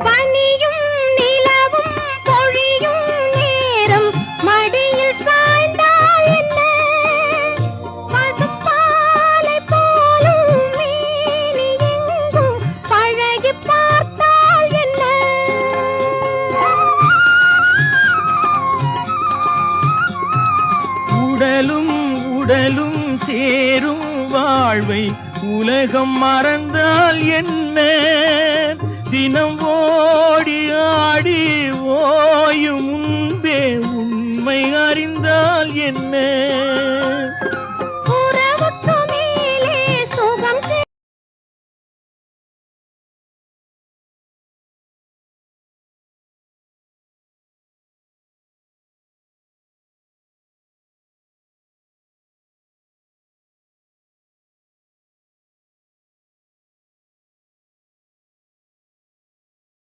பனியும் நிலவும் பொழியும் நேரம் மடியில் சாய்ந்தால் என்ன? பசுப்பாலை போலும் மேனி எங்கும் பழகி பார்த்தால் என்ன? உடலும் உடலும் சேரும் வாழ்வை உலகம் மறந்தால் என்ன? தினம் ஓடி ஆடி ஓயும் முன்பே உண்மை அறிந்தால் என்ன?